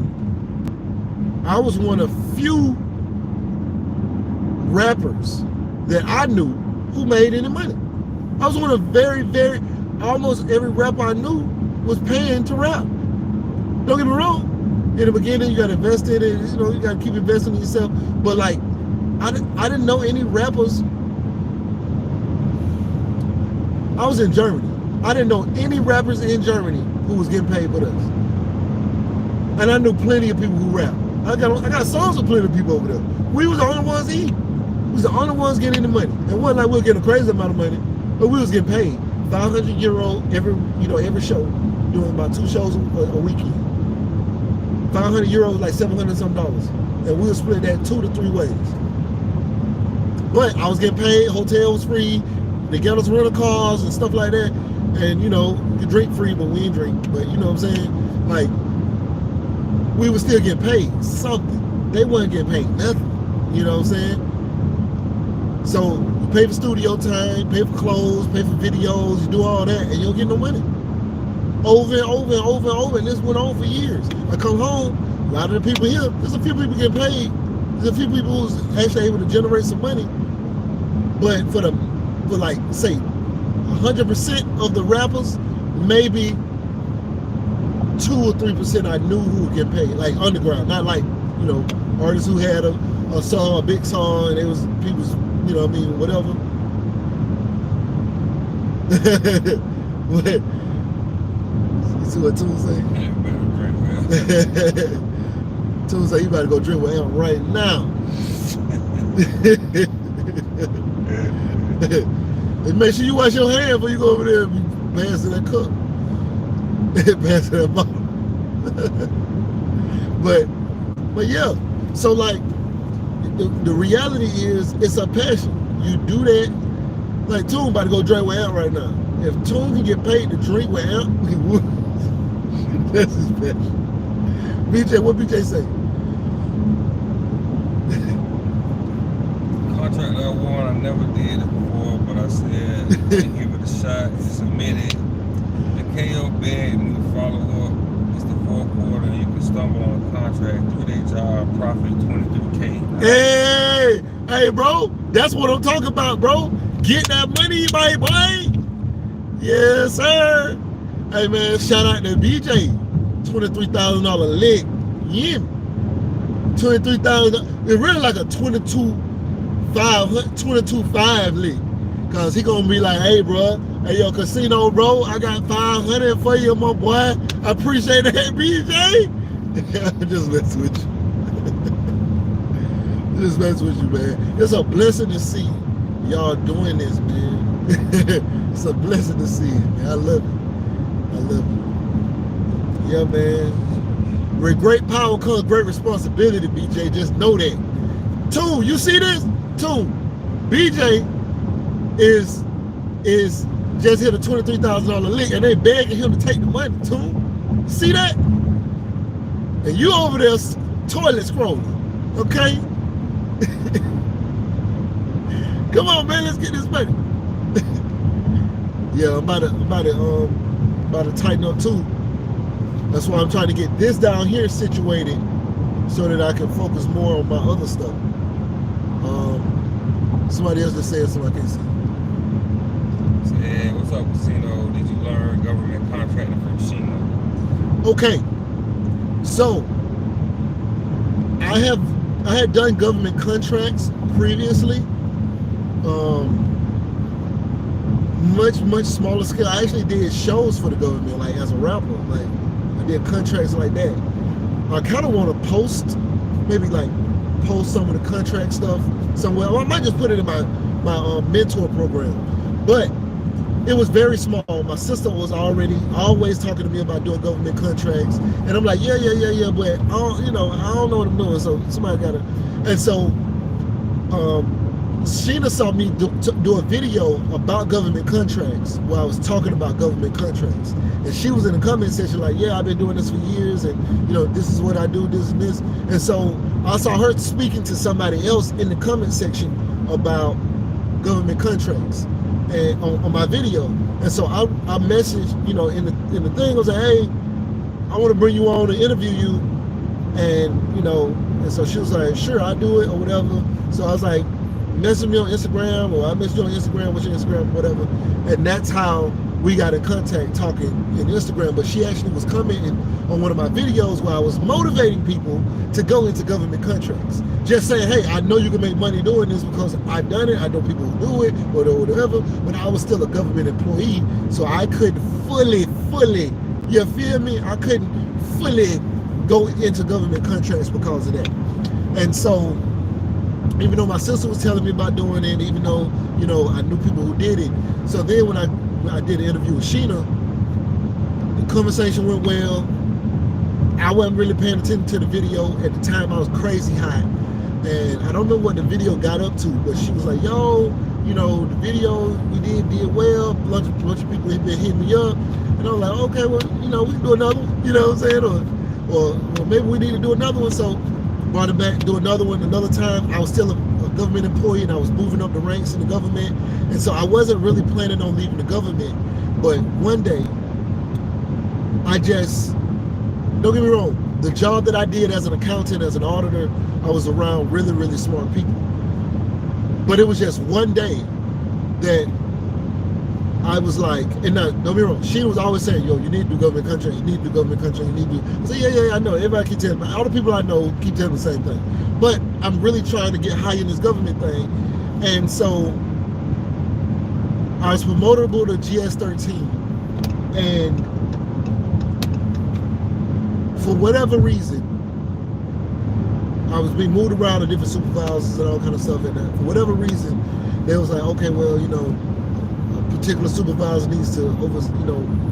I was one of few rappers that I knew who made any money. I was one of almost every rapper I knew was paying to rap. Don't get me wrong. In the beginning, you got to invest in it. You know, you got to keep investing in yourself. But like, I didn't know any rappers. I was in Germany. I didn't know any rappers in Germany who was getting paid with us. And I knew plenty of people who rap. I got songs with plenty of people over there. We was the only ones eating. We was the only ones getting the money. It wasn't like we were getting a crazy amount of money, but we was getting paid. 500 euro every show, doing about 2 shows a weekend. 500 euros, like $700 some dollars. And we'll split that 2 to 3 ways. But I was getting paid, hotel was free, they got us rental cars and stuff like that. And you know, you drink free, but we ain't drink. But you know what I'm saying? Like, we were still getting paid something. They wasn't getting paid nothing. You know what I'm saying? So you pay for studio time, pay for clothes, pay for videos, you do all that, and you don't get no money. Over and over and over and over, and this went on for years. I come home, a lot of the people here, there's a few people getting paid. There's a few people who's actually able to generate some money. But for like, say, 100% of the rappers, maybe 2 or 3% I knew who would get paid, like underground, not like, you know, artists who had a song, a big song, and it was people's, you know what I mean, whatever. What? You see what Toon say? Toon say you better go drink with him right now. And make sure you wash your hands before you go over there and be passing that cup. Passing that bottle. but yeah, so like the reality is it's a passion. You do that. Like Toon about to go drink with Amp right now. If Toon can get paid to drink with Amp, he would. That's his passion. BJ, what BJ say? Contract I won, I never did it before, but I said, give it a shot, submit it. The KO bag, new follow-up. It's the fourth quarter, and you can stumble on a contract, 3-day job, profit $23K. Hey, bro, that's what I'm talking about, bro. Get that money, my boy. Yes, sir. Hey, man, shout out to BJ. $23,000 lick. Yeah. $23,000. It's really like a 22.5 lick. Cause he gonna be like, hey, bro, hey, yo, casino, bro, I got 500 for you, my boy. I appreciate that, BJ. Just mess with you. Just mess with you, man. It's a blessing to see y'all doing this, man. It's a blessing to see it, man. I love it. I love it. Yeah, man. With great power comes great responsibility, BJ. Just know that. Toon, you see this? Toon, BJ is just hit a $23,000 lick, and they begging him to take the money. Toon, see that? And you over there toilet scrolling, okay? Come on, man, let's get this money. Yeah, I'm about to tighten up too. That's why I'm trying to get this down here situated so that I can focus more on my other stuff. Somebody else just said something I can't see. Hey, what's up, Casino? Did you learn government contracting from Sheena? Okay, so I had done government contracts previously, much smaller scale. I actually did shows for the government, like as a rapper, like I did contracts like that. I kind of want to post, maybe like post some of the contract stuff somewhere. I might just put it in my mentor program, but it was very small. My sister was always talking to me about doing government contracts, and I'm like, yeah, but I don't know what I'm doing. So somebody got to, and so Sheena saw me do a video about government contracts where I was talking about government contracts, and she was in the comment section like, yeah, I've been doing this for years, and you know, this is what I do, this and this. And so I saw her speaking to somebody else in the comment section about government contracts and on my video. And so I messaged, you know, in the thing, I was like, hey, I want to bring you on to interview you, and you know, and so she was like, sure, I'll do it or whatever. So I was like, message me on Instagram, or I message you on Instagram, what's your Instagram, whatever. And that's how we got in contact talking in Instagram. But she actually was commenting on one of my videos where I was motivating people to go into government contracts. Just saying, hey, I know you can make money doing this because I've done it. I know people who do it, or whatever. But I was still a government employee, so I couldn't fully, you feel me? I couldn't fully go into government contracts because of that. And so, even though my sister was telling me about doing it, even though, you know, I knew people who did it. So then when I did an interview with Sheena, the conversation went well. I wasn't really paying attention to the video at the time. I was crazy high. And I don't know what the video got up to, but she was like, yo, you know, the video we did well. Bunch of people have been hitting me up. And I was like, okay, well, you know, we can do another one, you know what I'm saying? Or maybe we need to do another one. So brought it back, do another one. Another time, I was still a government employee and I was moving up the ranks in the government. And so I wasn't really planning on leaving the government. But one day, don't get me wrong, the job that I did as an accountant, as an auditor, I was around really, really smart people. But it was just one day that I was like, and now, don't get me wrong, she was always saying, yo, you need to do government contract, you need to do government contract, you need to do. I said, yeah, I know. Everybody keep telling me, all the people I know keep telling me the same thing. But I'm really trying to get high in this government thing. And so I was promotable to GS13. And for whatever reason, I was being moved around to different supervisors and all kind of stuff. And for whatever reason, they was like, okay, well, you know, a particular supervisor needs to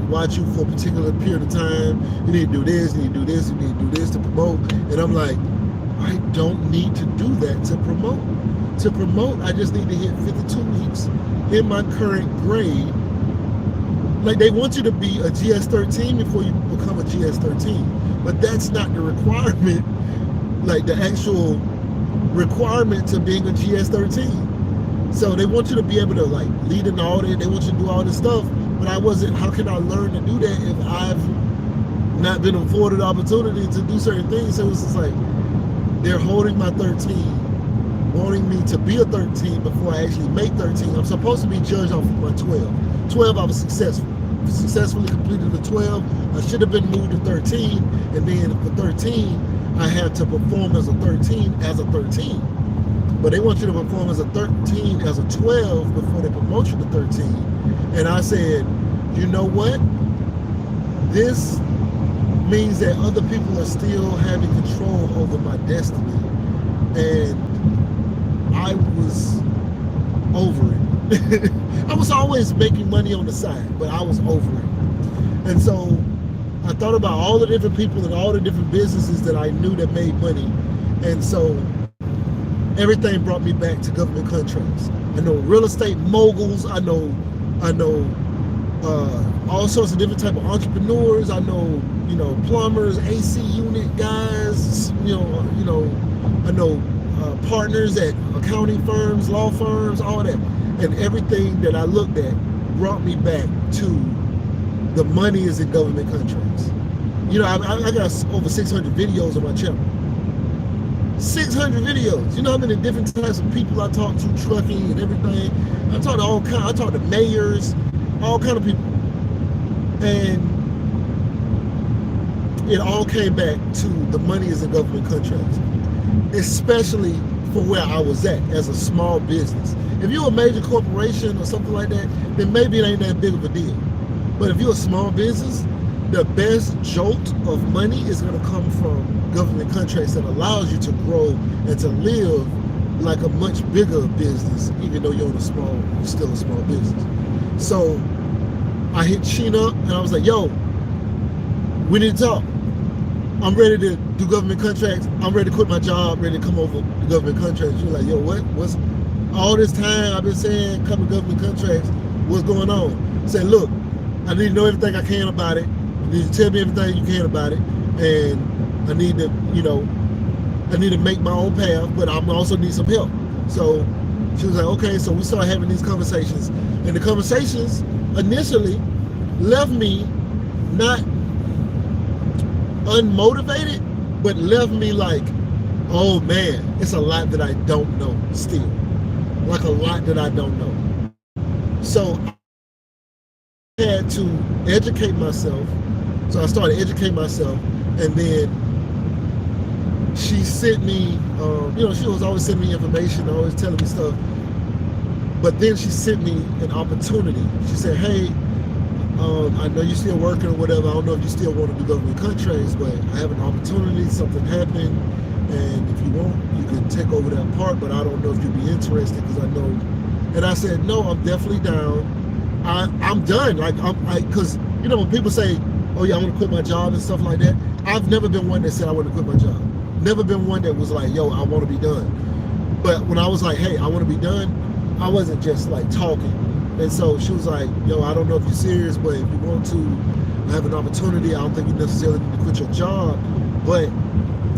watch you for a particular period of time. You need to do this, you need to do this, you need to do this to promote. And I'm like, I don't need to do that to promote. To promote, I just need to hit 52 weeks in my current grade. Like, they want you to be a GS13 before you become a GS13, but that's not the requirement, like the actual requirement to being a GS13. So they want you to be able to like lead an audit, they want you to do all this stuff, but how can I learn to do that if I've not been afforded the opportunity to do certain things? So it's just like, they're holding my 13, wanting me to be a 13 before I actually make 13. I'm supposed to be judged off of my 12. 12, I was successful. Successfully completed the 12. I should have been moved to 13, and then for 13, I had to perform as a 13 as a 13. But they want you to perform as a 13 as a 12 before they promote you to 13. And I said, you know what? This means that other people are still having control over my destiny. And I was over it. I was always making money on the side, but I was over it. And so I thought about all the different people and all the different businesses that I knew that made money. And so everything brought me back to government contracts. I know real estate moguls. I know all sorts of different type of entrepreneurs. I know, plumbers, AC unit guys. I know partners at accounting firms, law firms, all that. And everything that I looked at brought me back to the money is in government contracts. I got over 600 videos on my channel. 600 videos. You know how many different types of people I talk to, trucking and everything. I talk to all kinds. I talk to mayors, all kind of people. And it all came back to the money is in government contracts, especially for where I was at as a small business. If you're a major corporation or something like that, then maybe it ain't that big of a deal. But if you're a small business, the best jolt of money is going to come from government contracts that allows you to grow and to live like a much bigger business, even though you're still a small business. So I hit Sheen up and I was like, yo, we need to talk. I'm ready to do government contracts. I'm ready to quit my job, ready to come over to government contracts. You're like, yo, what's all this time I've been saying come to government contracts, what's going on? I said, look, I need to know everything I can about it. You need to tell me everything you can about it. And I need to make my own path, but I also need some help. So she was like, okay, so we started having these conversations. And the conversations initially left me not unmotivated, but left me like, oh man, it's a lot that I don't know still. Like a lot that I don't know. So I had to educate myself. So I started educating myself, and then she sent me, she was always sending me information, always telling me stuff. But then she sent me an opportunity. She said, hey, I know you're still working or whatever. I don't know if you still want to do government contracts, but I have an opportunity, something happened, and if you want, you can take over that part, but I don't know if you'd be interested because I know. And I said, no, I'm definitely down. I'm done. Because when people say, oh yeah, I want to quit my job and stuff like that, I've never been one that said I want to quit my job. never been one that was like, yo, I want to be done. But when I was like, hey, I want to be done, I wasn't just like talking. And so she was like, yo, I don't know if you're serious, but if you want to have an opportunity, I don't think you necessarily need to quit your job, but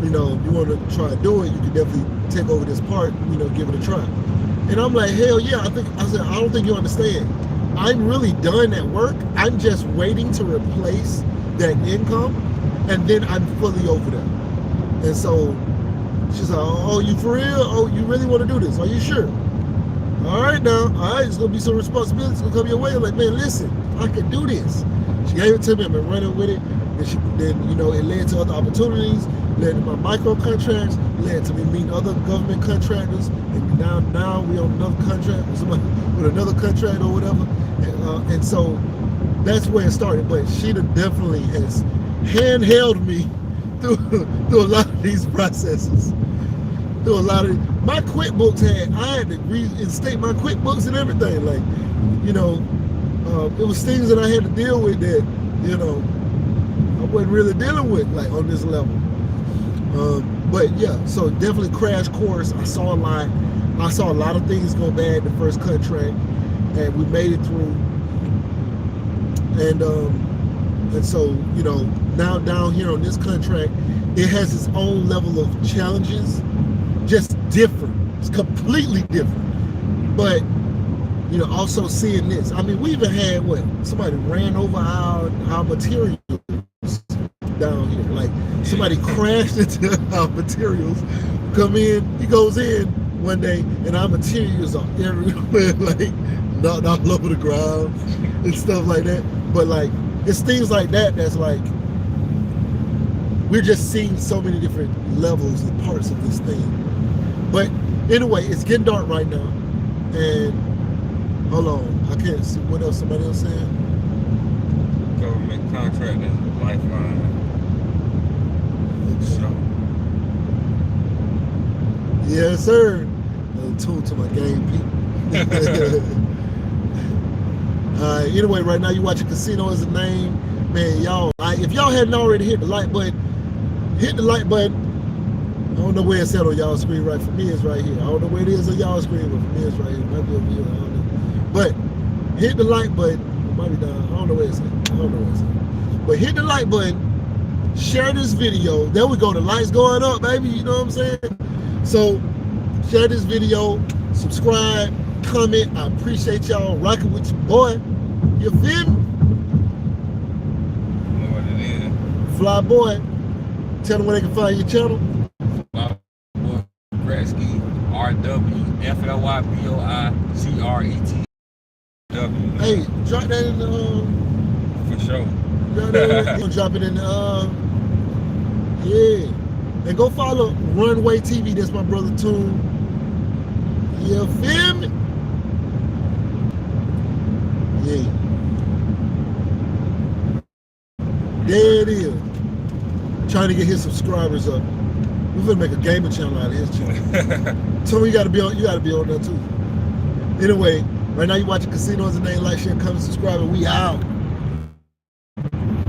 you know, if you want to try to do it, you can definitely take over this part, you know, give it a try. And I'm like, hell yeah. I said, I don't think you understand. I'm really done at work. I'm just waiting to replace that income, and then I'm fully over that. And so she's like, oh, you for real? Oh, you really want to do this? Are you sure? All right now, all right, it's gonna be some responsibility. It's gonna come your way. I'm like, man, listen, I can do this. She gave it to me. I've been running with it. And then, you know, it led to other opportunities, led to my micro contracts, led to me meeting other government contractors. And now we on another contract with somebody with another contract or whatever. And so that's where it started. But Sheeta definitely has handheld me through a lot of these processes. Through a lot of my QuickBooks I had to reinstate my QuickBooks and everything. Like, you know, it was things that I had to deal with that, you know, I wasn't really dealing with like on this level. But yeah, so definitely crash course. I saw a lot. I saw a lot of things go bad the first contract, and we made it through. And so, you know, now down here on this contract, it has its own level of challenges, just different. It's completely different. But, you know, also seeing this. I mean, we even had somebody ran over our materials down here. Like somebody crashed into our materials, come in, he goes in one day, and our materials are everywhere, like knocked all over the ground and stuff like that. But like, it's things like that that's like, we're just seeing so many different levels and parts of this thing. But anyway, it's getting dark right now. And hold on, I can't see what else somebody else saying. Government contract is a lifeline. So. Yes, sir. Tune to my game, people. Anyway, right now you watching Casino Is a Name. Man, y'all, if y'all hadn't already hit the like button, hit the like button. I don't know where it's at on y'all screen. Right, for me it's right here. I don't know where it is on y'all screen, but for me it's right here. It might be over here, I don't know. But hit the like button. It might be down. I don't know where it's at. I don't know where it's at. But hit the like button. Share this video. There we go. The lights going up, baby. You know what I'm saying? So share this video. Subscribe. Comment. I appreciate y'all rocking with your boy. You feel me? You know what it is. Fly Boy. Tell them where they can find your channel. Fly Boy Gretzky. RWFLYBOICRETW. Hey, drop that in the for sure. Drop it in the yeah. And go follow Runway TV. That's my brother Toon. You feel me? Yeah. There it is. Trying to get his subscribers up. We're gonna make a gaming channel out of his channel. So you gotta be on there too. Anyway, right now you're watching Casino Is a Name. Like, share, comment, subscribe, and we out.